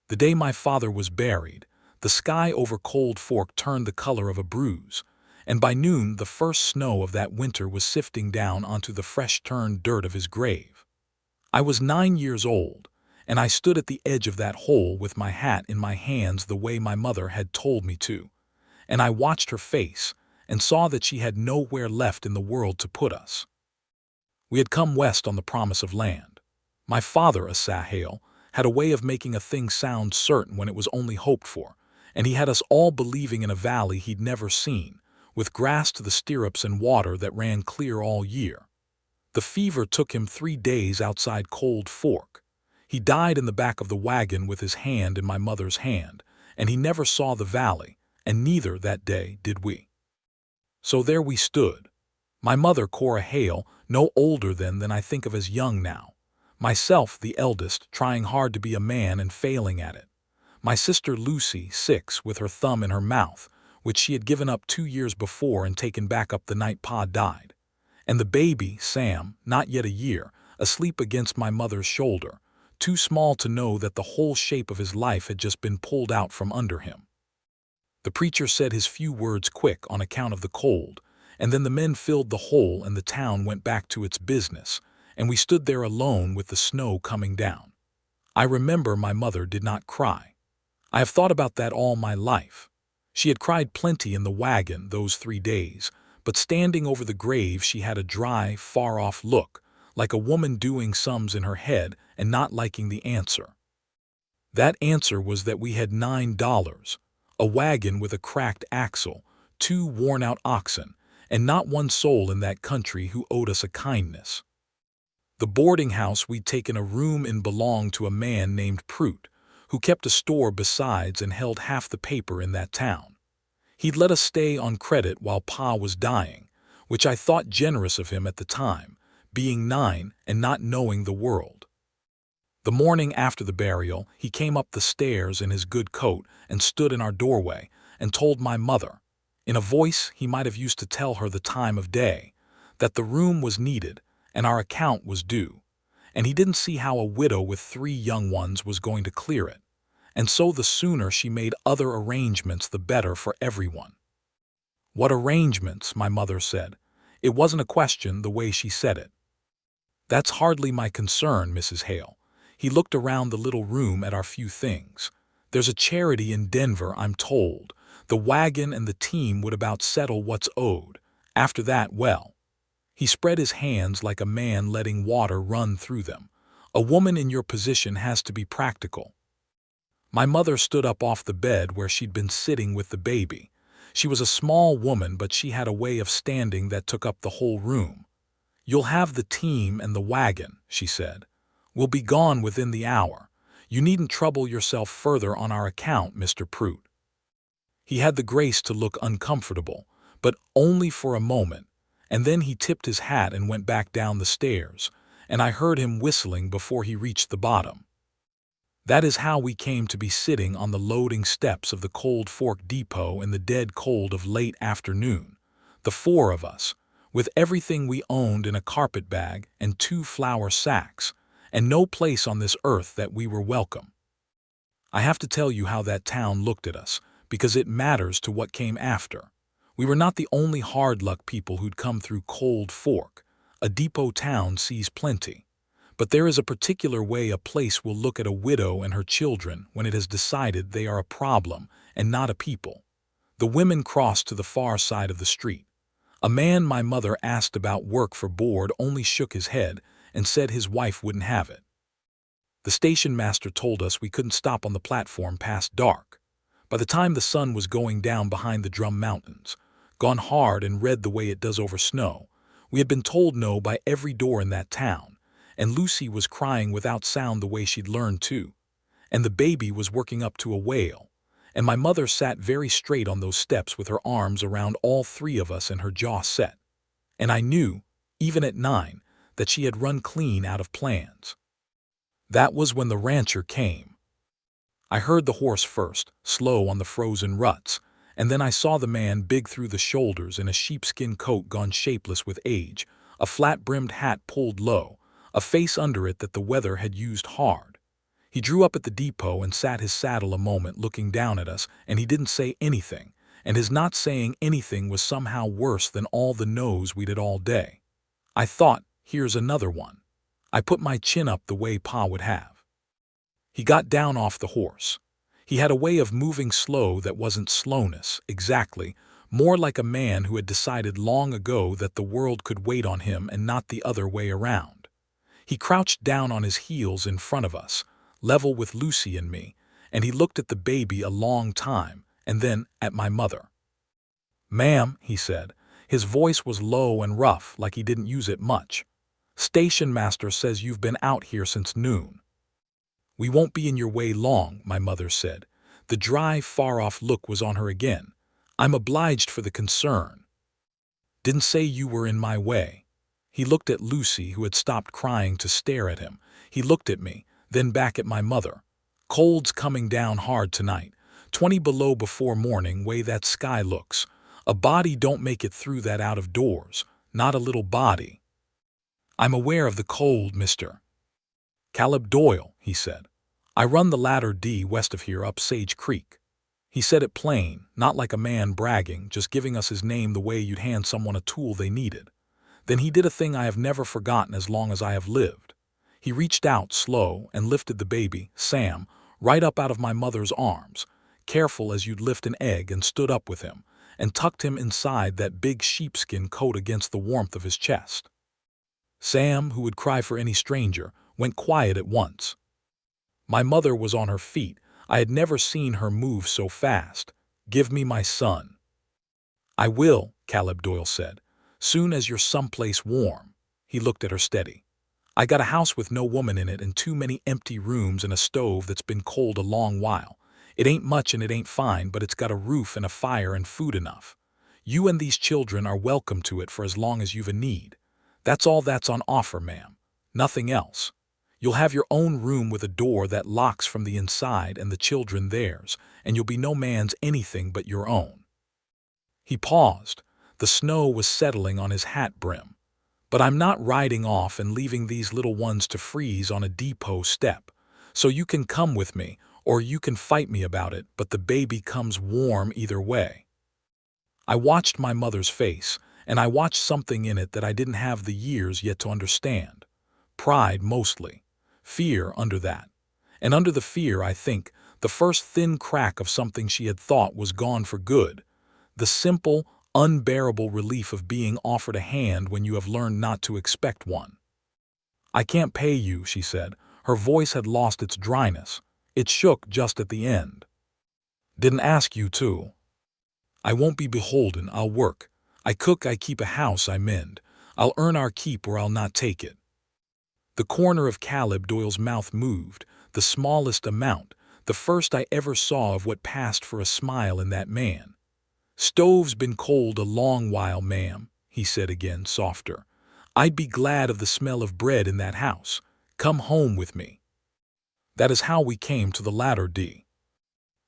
The day my father was buried, the sky over Cold Fork turned the color of a bruise, and by noon the first snow of that winter was sifting down onto the fresh-turned dirt of his grave. I was 9 years old, and I stood at the edge of that hole with my hat in my hands the way my mother had told me to, and I watched her face and saw that she had nowhere left in the world to put us. We had come west on the promise of land. My father, a Sahale, had a way of making a thing sound certain when it was only hoped for, and he had us all believing in a valley he'd never seen, with grass to the stirrups and water that ran clear all year. The fever took him 3 days outside Cold Fork. He died in the back of the wagon with his hand in my mother's hand, and he never saw the valley, and neither that day did we. So there we stood. My mother, Cora Hale, no older than I think of as young now. Myself, the eldest, trying hard to be a man and failing at it. My sister Lucy, 6, with her thumb in her mouth, which she had given up 2 years before and taken back up the night Pa died. And the baby, Sam, not yet a year, asleep against my mother's shoulder, too small to know that the whole shape of his life had just been pulled out from under him. The preacher said his few words quick on account of the cold, and then the men filled the hole and the town went back to its business, and we stood there alone with the snow coming down. I remember my mother did not cry. I have thought about that all my life. She had cried plenty in the wagon those 3 days, but standing over the grave she had a dry, far-off look, like a woman doing sums in her head and not liking the answer. That answer was that we had $9, a wagon with a cracked axle, 2 worn-out oxen, and not one soul in that country who owed us a kindness. The boarding house we'd taken a room in belonged to a man named Prout, who kept a store besides and held half the paper in that town. He'd let us stay on credit while Pa was dying, which I thought generous of him at the time, being 9 and not knowing the world. The morning after the burial, he came up the stairs in his good coat and stood in our doorway and told my mother, in a voice he might have used to tell her the time of day, that the room was needed and our account was due, and he didn't see how a widow with 3 young ones was going to clear it, and so the sooner she made other arrangements the better for everyone. What arrangements, my mother said. It wasn't a question the way she said it. That's hardly my concern, Mrs. Hale. He looked around the little room at our few things. There's a charity in Denver, I'm told. The wagon and the team would about settle what's owed. After that, well. He spread his hands like a man letting water run through them. A woman in your position has to be practical. My mother stood up off the bed where she'd been sitting with the baby. She was a small woman, but she had a way of standing that took up the whole room. You'll have the team and the wagon, she said. We'll be gone within the hour. You needn't trouble yourself further on our account, Mr. Prout. He had the grace to look uncomfortable, but only for a moment, and then he tipped his hat and went back down the stairs, and I heard him whistling before he reached the bottom. That is how we came to be sitting on the loading steps of the Cold Fork Depot in the dead cold of late afternoon, the 4 of us, with everything we owned in a carpet bag and 2 flour sacks, and no place on this earth that we were welcome. I have to tell you how that town looked at us, because it matters to what came after. We were not the only hard-luck people who'd come through Cold Fork. A depot town sees plenty. But there is a particular way a place will look at a widow and her children when it has decided they are a problem and not a people. The women crossed to the far side of the street. A man my mother asked about work for board only shook his head and said his wife wouldn't have it. The station master told us we couldn't stop on the platform past dark. By the time the sun was going down behind the Drum Mountains, gone hard and red the way it does over snow, we had been told no by every door in that town, and Lucy was crying without sound the way she'd learned to, and the baby was working up to a wail, and my mother sat very straight on those steps with her arms around all 3 of us and her jaw set. And I knew, even at 9, that she had run clean out of plans. That was when the rancher came. I heard the horse first, slow on the frozen ruts, and then I saw the man big through the shoulders in a sheepskin coat gone shapeless with age, a flat-brimmed hat pulled low, a face under it that the weather had used hard. He drew up at the depot and sat his saddle a moment looking down at us, and he didn't say anything, and his not saying anything was somehow worse than all the no's we did all day. I thought, here's another one. I put my chin up the way Pa would have. He got down off the horse. He had a way of moving slow that wasn't slowness, exactly, more like a man who had decided long ago that the world could wait on him and not the other way around. He crouched down on his heels in front of us, level with Lucy and me, and he looked at the baby a long time, and then at my mother. "Ma'am," he said. His voice was low and rough, like he didn't use it much. "Station master says you've been out here since noon." "We won't be in your way long," my mother said. The dry, far-off look was on her again. "I'm obliged for the concern." "Didn't say you were in my way." He looked at Lucy, who had stopped crying, to stare at him. He looked at me, then back at my mother. "Cold's coming down hard tonight. 20 below before morning, way that sky looks. A body don't make it through that out of doors, not a little body." "I'm aware of the cold, Mr. Caleb Doyle," he said. "I run the ladder D west of here up Sage Creek." He said it plain, not like a man bragging, just giving us his name the way you'd hand someone a tool they needed. Then he did a thing I have never forgotten as long as I have lived. He reached out slow and lifted the baby, Sam, right up out of my mother's arms, careful as you'd lift an egg, and stood up with him, and tucked him inside that big sheepskin coat against the warmth of his chest. Sam, who would cry for any stranger, went quiet at once. My mother was on her feet. I had never seen her move so fast. "Give me my son." "I will," Caleb Doyle said, "soon as you're someplace warm." He looked at her steady. "I got a house with no woman in it and too many empty rooms and a stove that's been cold a long while. It ain't much and it ain't fine, but it's got a roof and a fire and food enough. You and these children are welcome to it for as long as you've a need. That's all that's on offer, ma'am. Nothing else. You'll have your own room with a door that locks from the inside and the children theirs, and you'll be no man's anything but your own." He paused. The snow was settling on his hat brim. "But I'm not riding off and leaving these little ones to freeze on a depot step. So you can come with me, or you can fight me about it, but the baby comes warm either way." I watched my mother's face, and I watched something in it that I didn't have the years yet to understand. Pride mostly. Fear under that. And under the fear, I think, the first thin crack of something she had thought was gone for good. The simple, unbearable relief of being offered a hand when you have learned not to expect one. "I can't pay you," she said. Her voice had lost its dryness. It shook just at the end. "Didn't ask you to. I won't be beholden. I'll work. I cook, I keep a house, I mend. I'll earn our keep or I'll not take it." The corner of Caleb Doyle's mouth moved, the smallest amount, the first I ever saw of what passed for a smile in that man. "Stove's been cold a long while, ma'am," he said again, softer. "I'd be glad of the smell of bread in that house. Come home with me." That is how we came to the ladder D.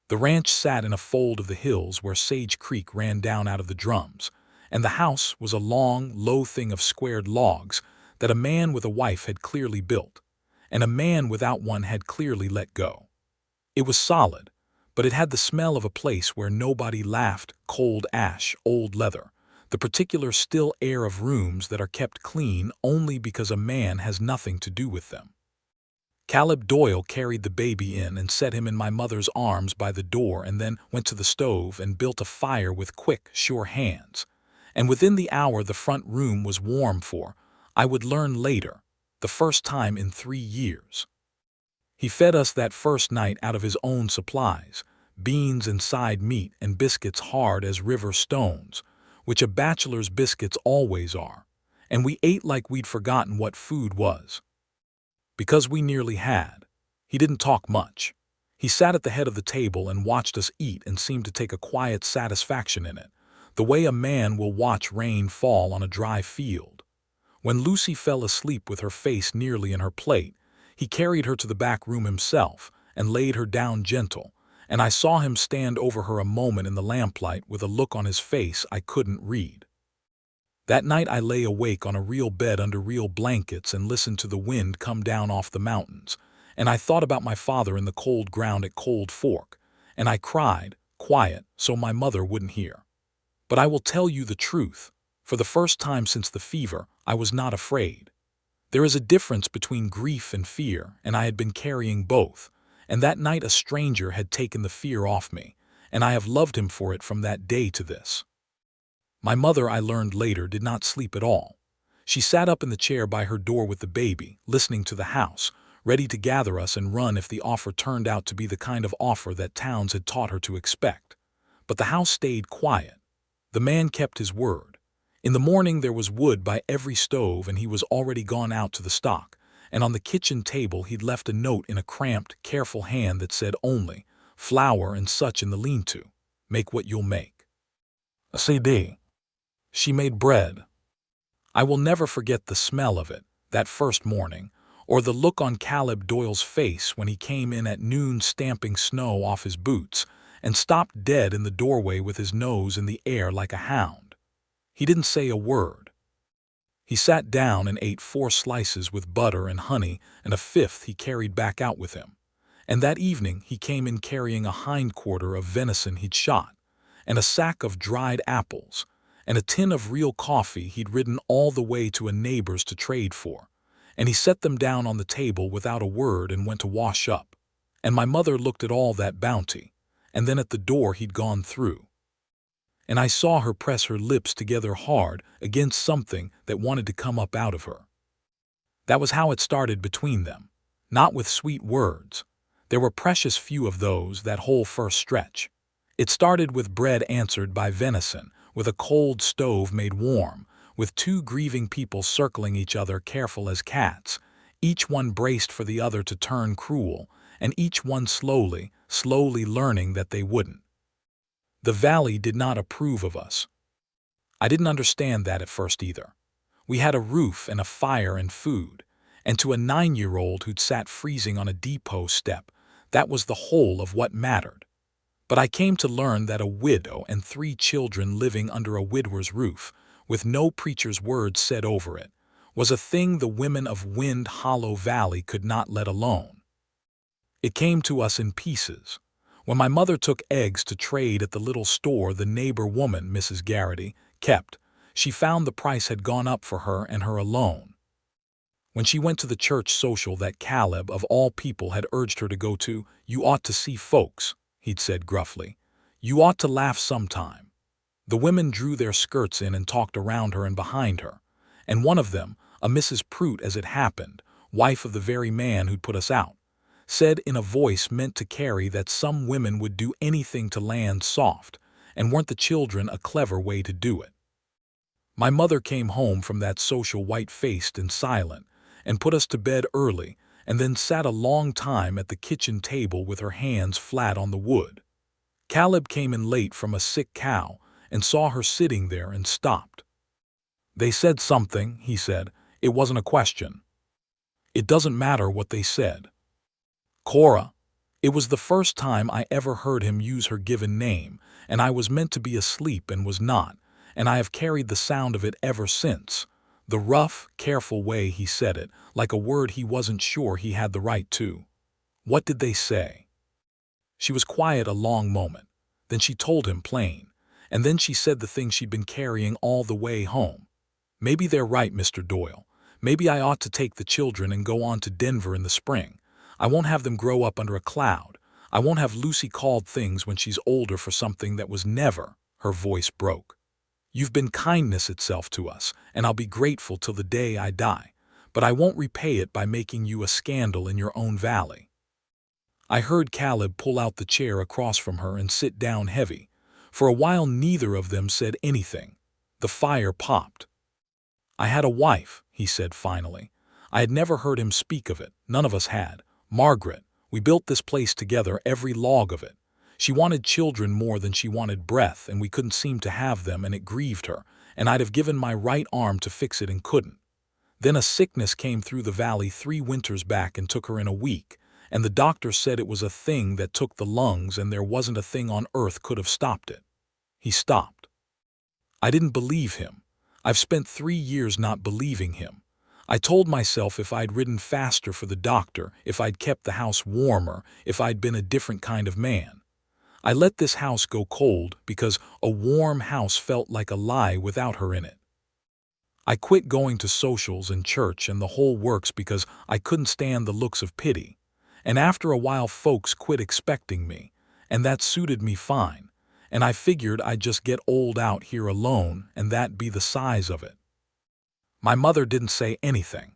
The ranch sat in a fold of the hills where Sage Creek ran down out of the drums, and the house was a long, low thing of squared logs that a man with a wife had clearly built, and a man without one had clearly let go. It was solid, but it had the smell of a place where nobody laughed, cold ash, old leather, the particular still air of rooms that are kept clean only because a man has nothing to do with them. Caleb Doyle carried the baby in and set him in my mother's arms by the door, and then went to the stove and built a fire with quick, sure hands. And within the hour the front room was warm for, I would learn later, the first time in 3 years. He fed us that first night out of his own supplies, beans and side meat and biscuits hard as river stones, which a bachelor's biscuits always are, and we ate like we'd forgotten what food was. Because we nearly had. He didn't talk much. He sat at the head of the table and watched us eat and seemed to take a quiet satisfaction in it, the way a man will watch rain fall on a dry field. When Lucy fell asleep with her face nearly in her plate, he carried her to the back room himself and laid her down gentle, and I saw him stand over her a moment in the lamplight with a look on his face I couldn't read. That night I lay awake on a real bed under real blankets and listened to the wind come down off the mountains, and I thought about my father in the cold ground at Cold Fork, and I cried, quiet, so my mother wouldn't hear. But I will tell you the truth. For the first time since the fever, I was not afraid. There is a difference between grief and fear, and I had been carrying both, and that night a stranger had taken the fear off me, and I have loved him for it from that day to this. My mother, I learned later, did not sleep at all. She sat up in the chair by her door with the baby, listening to the house, ready to gather us and run if the offer turned out to be the kind of offer that Towns had taught her to expect. But the house stayed quiet. The man kept his word. In the morning there was wood by every stove, and he was already gone out to the stock, and on the kitchen table he'd left a note in a cramped, careful hand that said only, "Flour and such in the lean-to. Make what you'll make." A CD. She made bread. I will never forget the smell of it, that first morning, or the look on Caleb Doyle's face when he came in at noon stamping snow off his boots and stopped dead in the doorway with his nose in the air like a hound. He didn't say a word. He sat down and ate 4 slices with butter and honey, and a 5th he carried back out with him. And that evening he came in carrying a hindquarter of venison he'd shot, and a sack of dried apples, and a tin of real coffee he'd ridden all the way to a neighbor's to trade for, and he set them down on the table without a word and went to wash up. And my mother looked at all that bounty, and then at the door he'd gone through. And I saw her press her lips together hard against something that wanted to come up out of her. That was how it started between them, not with sweet words. There were precious few of those that whole first stretch. It started with bread answered by venison, with a cold stove made warm, with 2 grieving people circling each other careful as cats, each one braced for the other to turn cruel, and each one slowly, slowly learning that they wouldn't. The valley did not approve of us. I didn't understand that at first either. We had a roof and a fire and food, and to a 9-year-old who'd sat freezing on a depot step, that was the whole of what mattered. But I came to learn that a widow and 3 children living under a widower's roof, with no preacher's words said over it, was a thing the women of Wind Hollow Valley could not let alone. It came to us in pieces. When my mother took eggs to trade at the little store the neighbor woman, Mrs. Garrity, kept, she found the price had gone up for her and her alone. When she went to the church social that Caleb, of all people, had urged her to go to, "You ought to see folks," he'd said gruffly. "You ought to laugh sometime." The women drew their skirts in and talked around her and behind her, and one of them, a Mrs. Prout as it happened, wife of the very man who'd put us out, said in a voice meant to carry that some women would do anything to land soft, and weren't the children a clever way to do it? My mother came home from that social white-faced and silent, and put us to bed early, and then sat a long time at the kitchen table with her hands flat on the wood. Caleb came in late from a sick cow and saw her sitting there and stopped. "They said something," he said. "It wasn't a question." "It doesn't matter what they said." "Cora." It was the first time I ever heard him use her given name, and I was meant to be asleep and was not, and I have carried the sound of it ever since. The rough, careful way he said it, like a word he wasn't sure he had the right to. "What did they say?" She was quiet a long moment. Then she told him plain, and then she said the thing she'd been carrying all the way home. "Maybe they're right, Mr. Doyle. Maybe I ought to take the children and go on to Denver in the spring. I won't have them grow up under a cloud. I won't have Lucy called things when she's older for something that was never." Her voice broke. "You've been kindness itself to us, and I'll be grateful till the day I die, but I won't repay it by making you a scandal in your own valley." I heard Caleb pull out the chair across from her and sit down heavy. For a while neither of them said anything. The fire popped. "I had a wife," he said finally. I had never heard him speak of it. None of us had. "Margaret. We built this place together, every log of it. She wanted children more than she wanted breath, and we couldn't seem to have them, and it grieved her, and I'd have given my right arm to fix it and couldn't. Then a sickness came through the valley 3 winters back and took her in a week, and the doctor said it was a thing that took the lungs and there wasn't a thing on earth could have stopped it." He stopped. I didn't believe him. I've spent 3 years not believing him. I told myself if I'd ridden faster for the doctor, if I'd kept the house warmer, if I'd been a different kind of man. I let this house go cold because a warm house felt like a lie without her in it. I quit going to socials and church and the whole works because I couldn't stand the looks of pity. And after a while folks quit expecting me, and that suited me fine. And I figured I'd just get old out here alone and that'd be the size of it. My mother didn't say anything.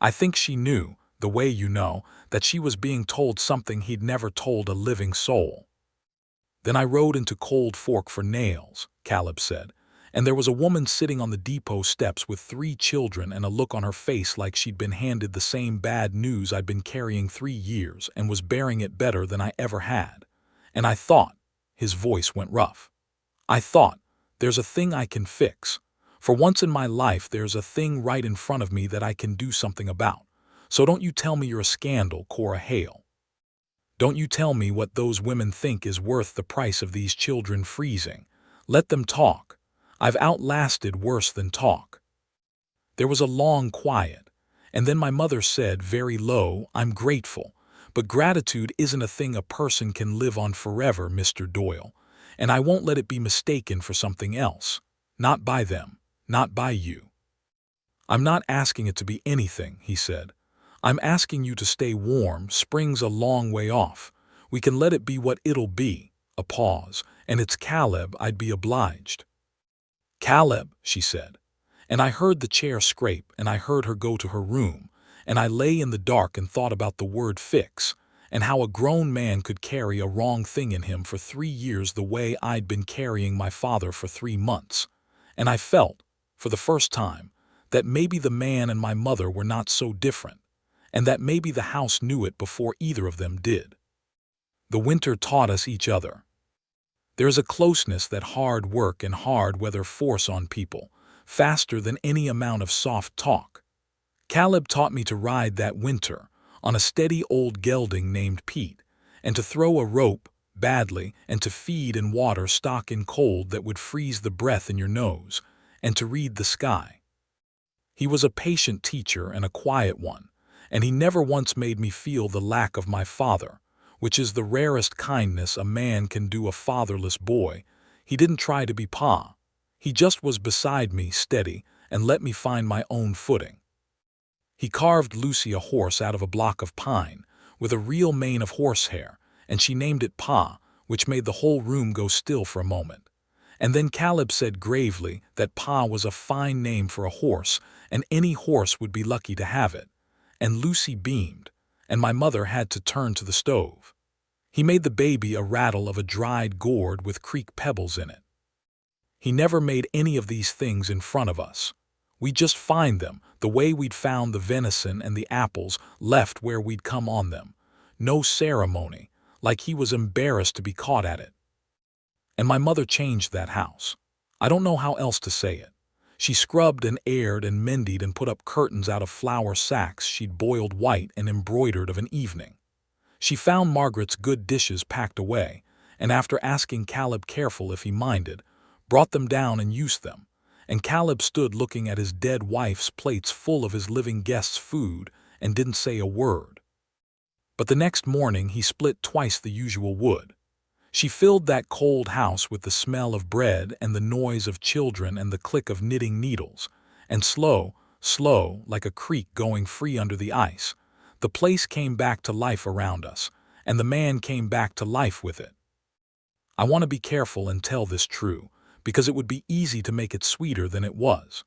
I think she knew, the way you know, that she was being told something he'd never told a living soul. Then I rode into Cold Fork for nails, Caleb said, and there was a woman sitting on the depot steps with 3 children and a look on her face like she'd been handed the same bad news I'd been carrying 3 years and was bearing it better than I ever had. And I thought, his voice went rough, I thought, there's a thing I can fix. For once in my life there's a thing right in front of me that I can do something about. So don't you tell me you're a scandal, Cora Hale. Don't you tell me what those women think is worth the price of these children freezing. Let them talk. I've outlasted worse than talk. There was a long quiet, and then my mother said very low, I'm grateful, but gratitude isn't a thing a person can live on forever, Mr. Doyle, and I won't let it be mistaken for something else. Not by them, not by you. I'm not asking it to be anything, he said. I'm asking you to stay warm. Spring's a long way off. We can let it be what it'll be. A pause. And it's Caleb, I'd be obliged. Caleb, she said. And I heard the chair scrape, and I heard her go to her room, and I lay in the dark and thought about the word fix, and how a grown man could carry a wrong thing in him for 3 years the way I'd been carrying my father for 3 months. And I felt, for the first time, that maybe the man and my mother were not so different, and that maybe the house knew it before either of them did. The winter taught us each other. There is a closeness that hard work and hard weather force on people, faster than any amount of soft talk. Caleb taught me to ride that winter on a steady old gelding named Pete, and to throw a rope, badly, and to feed and water stock in cold that would freeze the breath in your nose, and to read the sky. He was a patient teacher and a quiet one, and he never once made me feel the lack of my father, which is the rarest kindness a man can do a fatherless boy. He didn't try to be Pa. He just was beside me, steady, and let me find my own footing. He carved Lucy a horse out of a block of pine, with a real mane of horsehair, and she named it Pa, which made the whole room go still for a moment. And then Caleb said gravely that Pa was a fine name for a horse, and any horse would be lucky to have it. And Lucy beamed, and my mother had to turn to the stove. He made the baby a rattle of a dried gourd with creek pebbles in it. He never made any of these things in front of us. We'd just find them, the way we'd found the venison and the apples, left where we'd come on them. No ceremony, like he was embarrassed to be caught at it. And my mother changed that house. I don't know how else to say it. She scrubbed and aired and mended and put up curtains out of flour sacks she'd boiled white and embroidered of an evening. She found Margaret's good dishes packed away, and after asking Caleb careful if he minded, brought them down and used them, and Caleb stood looking at his dead wife's plates full of his living guest's food and didn't say a word. But the next morning he split twice the usual wood. She filled that cold house with the smell of bread and the noise of children and the click of knitting needles, and slow, like a creek going free under the ice, the place came back to life around us, and the man came back to life with it. I want to be careful and tell this true, because it would be easy to make it sweeter than it was.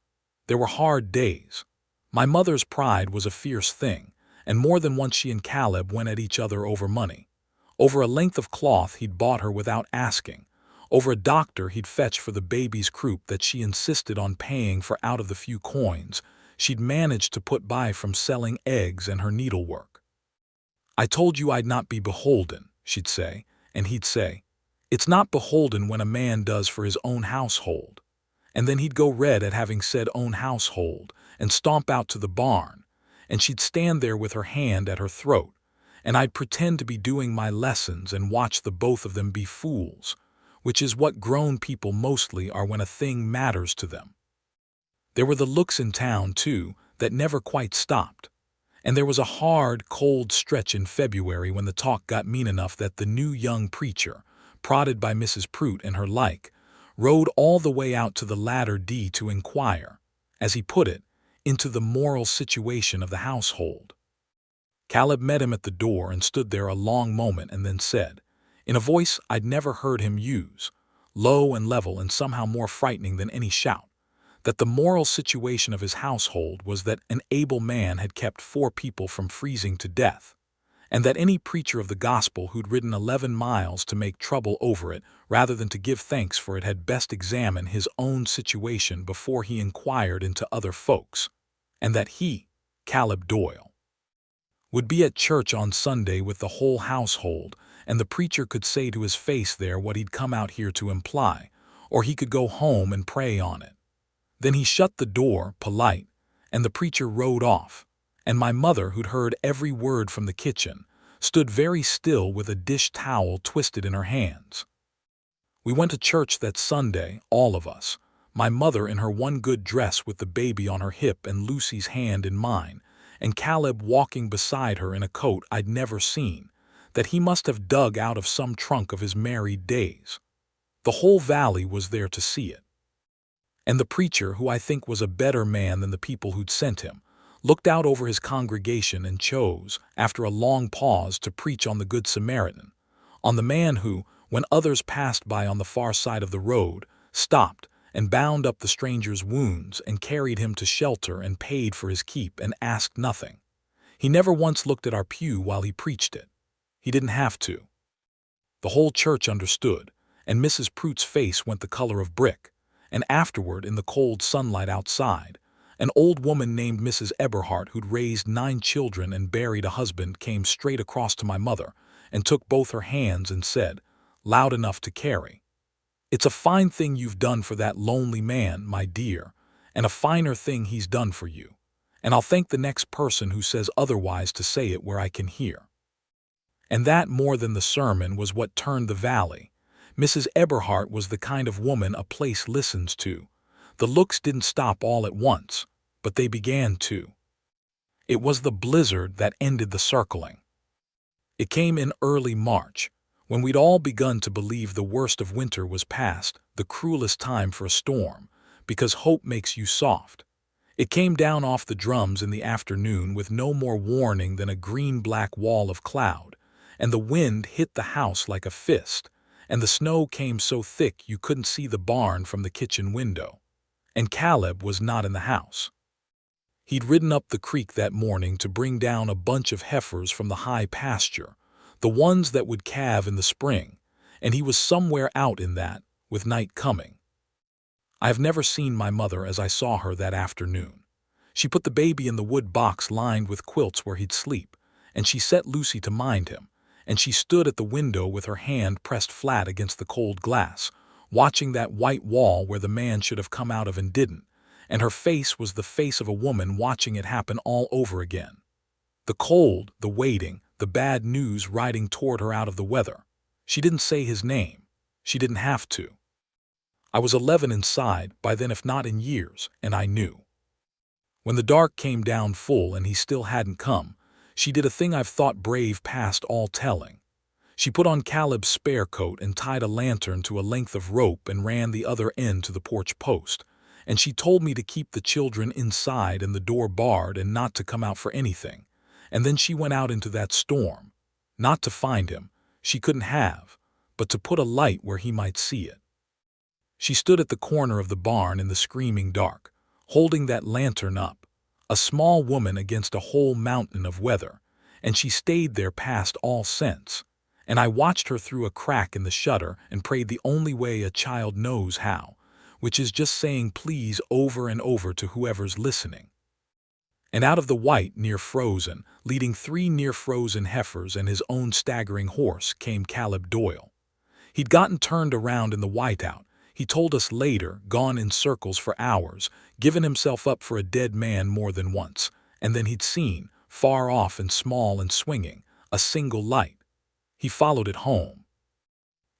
There were hard days. My mother's pride was a fierce thing, and more than once she and Caleb went at each other over money. Over a length of cloth he'd bought her without asking, over a doctor he'd fetched for the baby's croup that she insisted on paying for out of the few coins she'd managed to put by from selling eggs and her needlework. I told you I'd not be beholden, she'd say, and he'd say, it's not beholden when a man does for his own household. And then he'd go red at having said own household and stomp out to the barn, and she'd stand there with her hand at her throat, and I'd pretend to be doing my lessons and watch the both of them be fools, which is what grown people mostly are when a thing matters to them. There were the looks in town, too, that never quite stopped. And there was a hard, cold stretch in February when the talk got mean enough that the new young preacher, prodded by Mrs. Prout and her like, rode all the way out to the ladder D to inquire, as he put it, into the moral situation of the household. Caleb met him at the door and stood there a long moment and then said, in a voice I'd never heard him use, low and level and somehow more frightening than any shout, that the moral situation of his household was that an able man had kept 4 people from freezing to death, and that any preacher of the gospel who'd ridden 11 miles to make trouble over it rather than to give thanks for it had best examine his own situation before he inquired into other folks, and that he, Caleb Doyle, would be at church on Sunday with the whole household, and the preacher could say to his face there what he'd come out here to imply, or he could go home and pray on it. Then he shut the door, polite, and the preacher rode off, and my mother, who'd heard every word from the kitchen, stood very still with a dish towel twisted in her hands. We went to church that Sunday, all of us, my mother in her one good dress with the baby on her hip and Lucy's hand in mine, and Caleb walking beside her in a coat I'd never seen, that he must have dug out of some trunk of his married days. The whole valley was there to see it. And the preacher, who I think was a better man than the people who'd sent him, looked out over his congregation and chose, after a long pause, to preach on the Good Samaritan, on the man who, when others passed by on the far side of the road, stopped and bound up the stranger's wounds and carried him to shelter and paid for his keep and asked nothing. He never once looked at our pew while he preached it. He didn't have to. The whole church understood, and Mrs. Prout's face went the color of brick, and afterward, in the cold sunlight outside, an old woman named Mrs. Eberhardt, who'd raised 9 children and buried a husband, came straight across to my mother and took both her hands and said, loud enough to carry, "It's a fine thing you've done for that lonely man, my dear, and a finer thing he's done for you, and I'll thank the next person who says otherwise to say it where I can hear." And that, more than the sermon, was what turned the valley. Mrs. Eberhardt was the kind of woman a place listens to. The looks didn't stop all at once, but they began to. It was the blizzard that ended the circling. It came in early March, when we'd all begun to believe the worst of winter was past, the cruelest time for a storm, because hope makes you soft. It came down off the drums in the afternoon with no more warning than a green-black wall of cloud, and the wind hit the house like a fist, and the snow came so thick you couldn't see the barn from the kitchen window. And Caleb was not in the house. He'd ridden up the creek that morning to bring down a bunch of heifers from the high pasture, the ones that would calve in the spring, and he was somewhere out in that, with night coming. I have never seen my mother as I saw her that afternoon. She put the baby in the wood box lined with quilts where he'd sleep, and she set Lucy to mind him, and she stood at the window with her hand pressed flat against the cold glass, watching that white wall where the man should have come out of and didn't, and her face was the face of a woman watching it happen all over again. The cold, the waiting, the bad news riding toward her out of the weather. She didn't say his name. She didn't have to. I was 11 inside, by then if not in years, and I knew. When the dark came down full and he still hadn't come, she did a thing I've thought brave past all telling. She put on Caleb's spare coat and tied a lantern to a length of rope and ran the other end to the porch post, and she told me to keep the children inside and the door barred and not to come out for anything. And then she went out into that storm, not to find him, she couldn't have, but to put a light where he might see it. She stood at the corner of the barn in the screaming dark, holding that lantern up, a small woman against a whole mountain of weather, and she stayed there past all sense, and I watched her through a crack in the shutter and prayed the only way a child knows how, which is just saying please over and over to whoever's listening. And out of the white, near-frozen, leading 3 near-frozen heifers and his own staggering horse, came Caleb Doyle. He'd gotten turned around in the whiteout, he told us later, gone in circles for hours, given himself up for a dead man more than once, and then he'd seen, far off and small and swinging, a single light. He followed it home.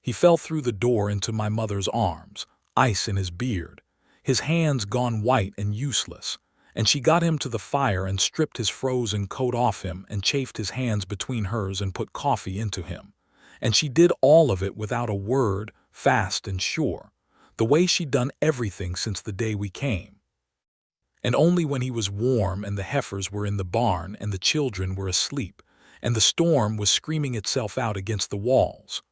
He fell through the door into my mother's arms, ice in his beard, his hands gone white and useless, And she got him to the fire and stripped his frozen coat off him and chafed his hands between hers and put coffee into him. And she did all of it without a word, fast and sure, the way she'd done everything since the day we came. And only when he was warm and the heifers were in the barn and the children were asleep, and the storm was screaming itself out against the walls.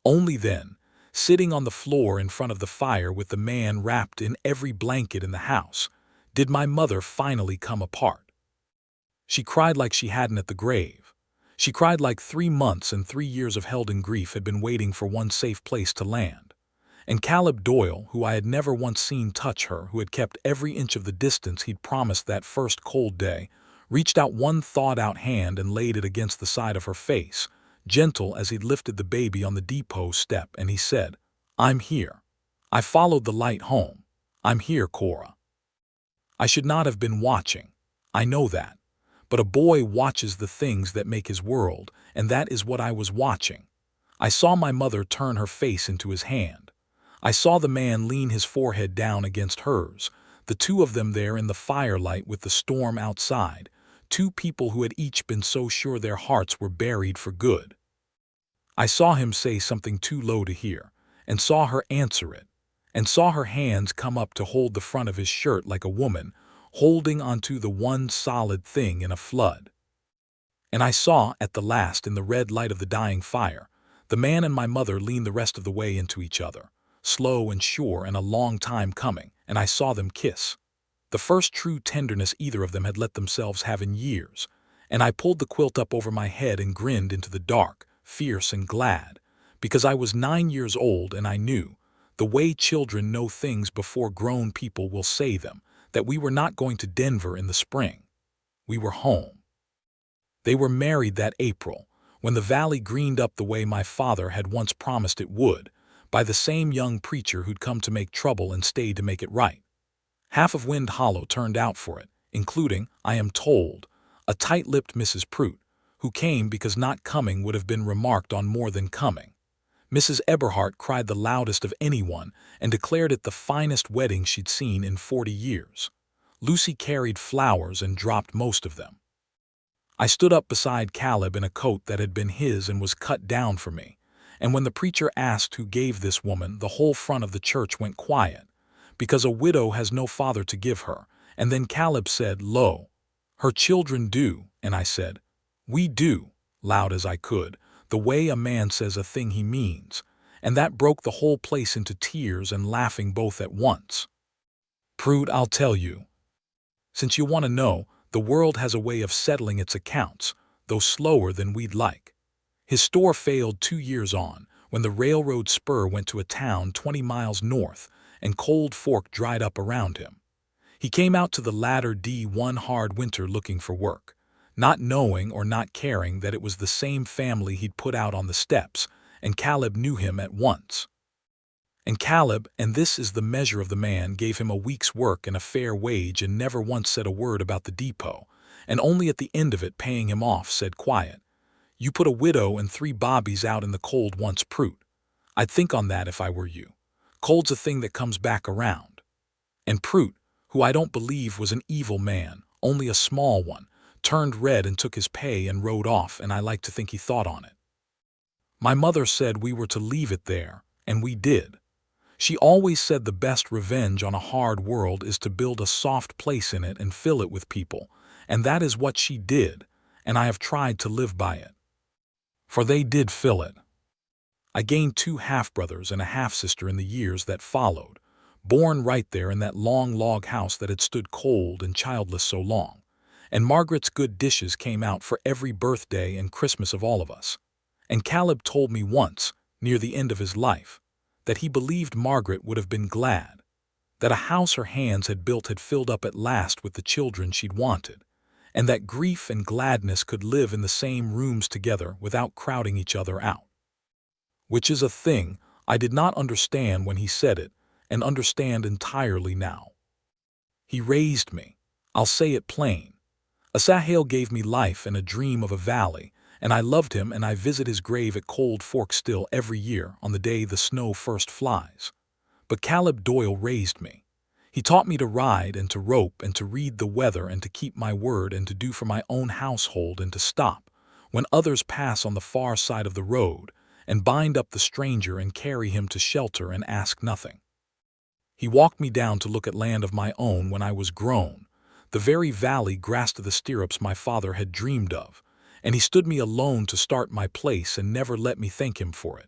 Only then, sitting on the floor in front of the fire with the man wrapped in every blanket in the house, did my mother finally come apart. She cried like she hadn't at the grave. She cried like 3 months and 3 years of held in grief had been waiting for one safe place to land. And Caleb Doyle, who I had never once seen touch her, who had kept every inch of the distance he'd promised that first cold day, reached out one thawed-out hand and laid it against the side of her face, gentle as he'd lifted the baby on the depot step, and he said, "I'm here. I followed the light home. I'm here, Cora. I should not have been watching. I know that. But a boy watches the things that make his world, and that is what I was watching. I saw my mother turn her face into his hand. I saw the man lean his forehead down against hers, the two of them there in the firelight with the storm outside, two people who had each been so sure their hearts were buried for good. I saw him say something too low to hear, and saw her answer it, and saw her hands come up to hold the front of his shirt like a woman, holding onto the one solid thing in a flood. And I saw, at the last, in the red light of the dying fire, the man and my mother lean the rest of the way into each other, slow and sure and a long time coming, and I saw them kiss. The first true tenderness either of them had let themselves have in years, and I pulled the quilt up over my head and grinned into the dark, fierce and glad, because I was 9 years old and I knew, the way children know things before grown people will say them, that we were not going to Denver in the spring. We were home. They were married that April, when the valley greened up the way my father had once promised it would, by the same young preacher who'd come to make trouble and stayed to make it right. Half of Wind Hollow turned out for it, including, I am told, a tight-lipped Mrs. Prout, who came because not coming would have been remarked on more than coming. Mrs. Eberhardt cried the loudest of anyone and declared it the finest wedding she'd seen in 40 years. Lucy carried flowers and dropped most of them. I stood up beside Caleb in a coat that had been his and was cut down for me, and when the preacher asked who gave this woman, the whole front of the church went quiet, because a widow has no father to give her, and then Caleb said, "Lo, her children do," and I said, "We do," loud as I could, the way a man says a thing he means, and that broke the whole place into tears and laughing both at once. "Prude, I'll tell you. Since you want to know, the world has a way of settling its accounts, though slower than we'd like. His store failed 2 years on, when the railroad spur went to a town 20 miles north, and Cold Fork dried up around him. He came out to the ladder D one hard winter looking for work, not knowing or not caring that it was the same family he'd put out on the steps, and Caleb knew him at once. And Caleb, and this is the measure of the man, gave him a week's work and a fair wage and never once said a word about the depot, and only at the end of it, paying him off, said quiet, "You put a widow and 3 bobbies out in the cold once, Prout. I'd think on that if I were you. Cold's a thing that comes back around." And Prout, who I don't believe was an evil man, only a small one, turned red and took his pay and rode off, and I like to think he thought on it. My mother said we were to leave it there, and we did. She always said the best revenge on a hard world is to build a soft place in it and fill it with people, and that is what she did, and I have tried to live by it. For they did fill it. I gained 2 half-brothers and a half-sister in the years that followed, born right there in that long log house that had stood cold and childless so long, and Margaret's good dishes came out for every birthday and Christmas of all of us. And Caleb told me once, near the end of his life, that he believed Margaret would have been glad, that a house her hands had built had filled up at last with the children she'd wanted, and that grief and gladness could live in the same rooms together without crowding each other out. Which is a thing I did not understand when he said it, and understand entirely now. He raised me. I'll say it plain. Asahel gave me life and a dream of a valley, and I loved him, and I visit his grave at Cold Fork still every year on the day the snow first flies. But Caleb Doyle raised me. He taught me to ride and to rope and to read the weather and to keep my word and to do for my own household and to stop when others pass on the far side of the road and bind up the stranger and carry him to shelter and ask nothing. He walked me down to look at land of my own when I was grown, the very valley grass to the stirrups my father had dreamed of, and he stood me alone to start my place and never let me thank him for it.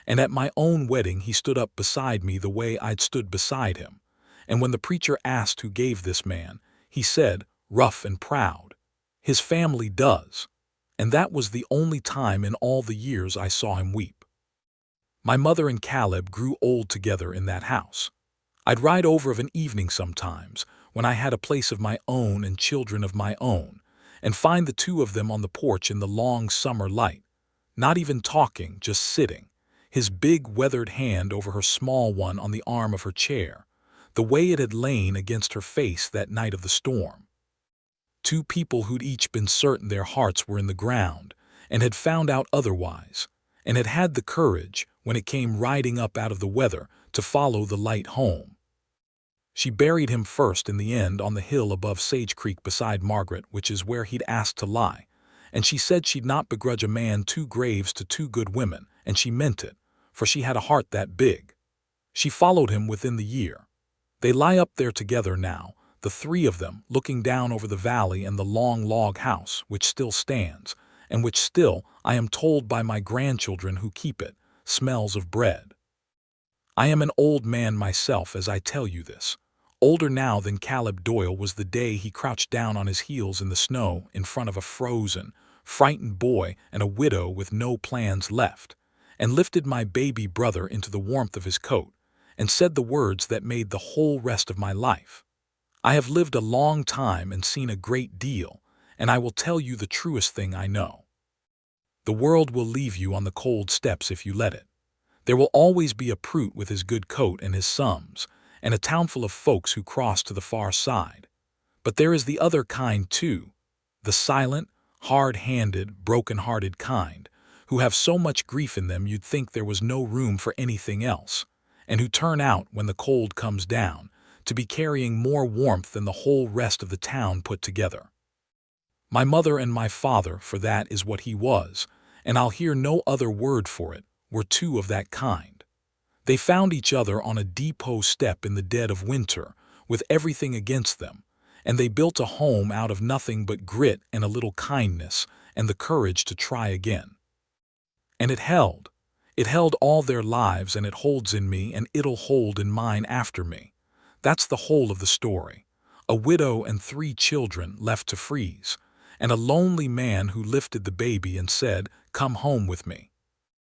And at my own wedding he stood up beside me the way I'd stood beside him. And when the preacher asked who gave this man, he said, rough and proud, his family does. And that was the only time in all the years I saw him weep. My mother and Caleb grew old together in that house. I'd ride over of an evening sometimes, when I had a place of my own and children of my own, and find the two of them on the porch in the long summer light, not even talking, just sitting, his big weathered hand over her small one on the arm of her chair, the way it had lain against her face that night of the storm. Two people who'd each been certain their hearts were in the ground, and had found out otherwise, and had had the courage, when it came riding up out of the weather, to follow the light home. She buried him first in the end on the hill above Sage Creek beside Margaret, which is where he'd asked to lie, and she said she'd not begrudge a man 2 graves to 2 good women, and she meant it, for she had a heart that big. She followed him within the year. They lie up there together now, the 3 of them, looking down over the valley and the long log house, which still stands, and which still, I am told by my grandchildren who keep it, smells of bread. I am an old man myself as I tell you this. Older now than Caleb Doyle was the day he crouched down on his heels in the snow in front of a frozen, frightened boy and a widow with no plans left, and lifted my baby brother into the warmth of his coat, and said the words that made the whole rest of my life. I have lived a long time and seen a great deal, and I will tell you the truest thing I know. The world will leave you on the cold steps if you let it. There will always be a Prout with his good coat and his sums, and a townful of folks who cross to the far side. But there is the other kind too, the silent, hard-handed, broken-hearted kind, who have so much grief in them you'd think there was no room for anything else, and who turn out, when the cold comes down, to be carrying more warmth than the whole rest of the town put together. My mother and my father, for that is what he was, and I'll hear no other word for it, were 2 of that kind. They found each other on a depot step in the dead of winter, with everything against them, and they built a home out of nothing but grit and a little kindness and the courage to try again. And it held. It held all their lives, and it holds in me, and it'll hold in mine after me. That's the whole of the story. A widow and 3 children left to freeze, and a lonely man who lifted the baby and said, "Come home with me."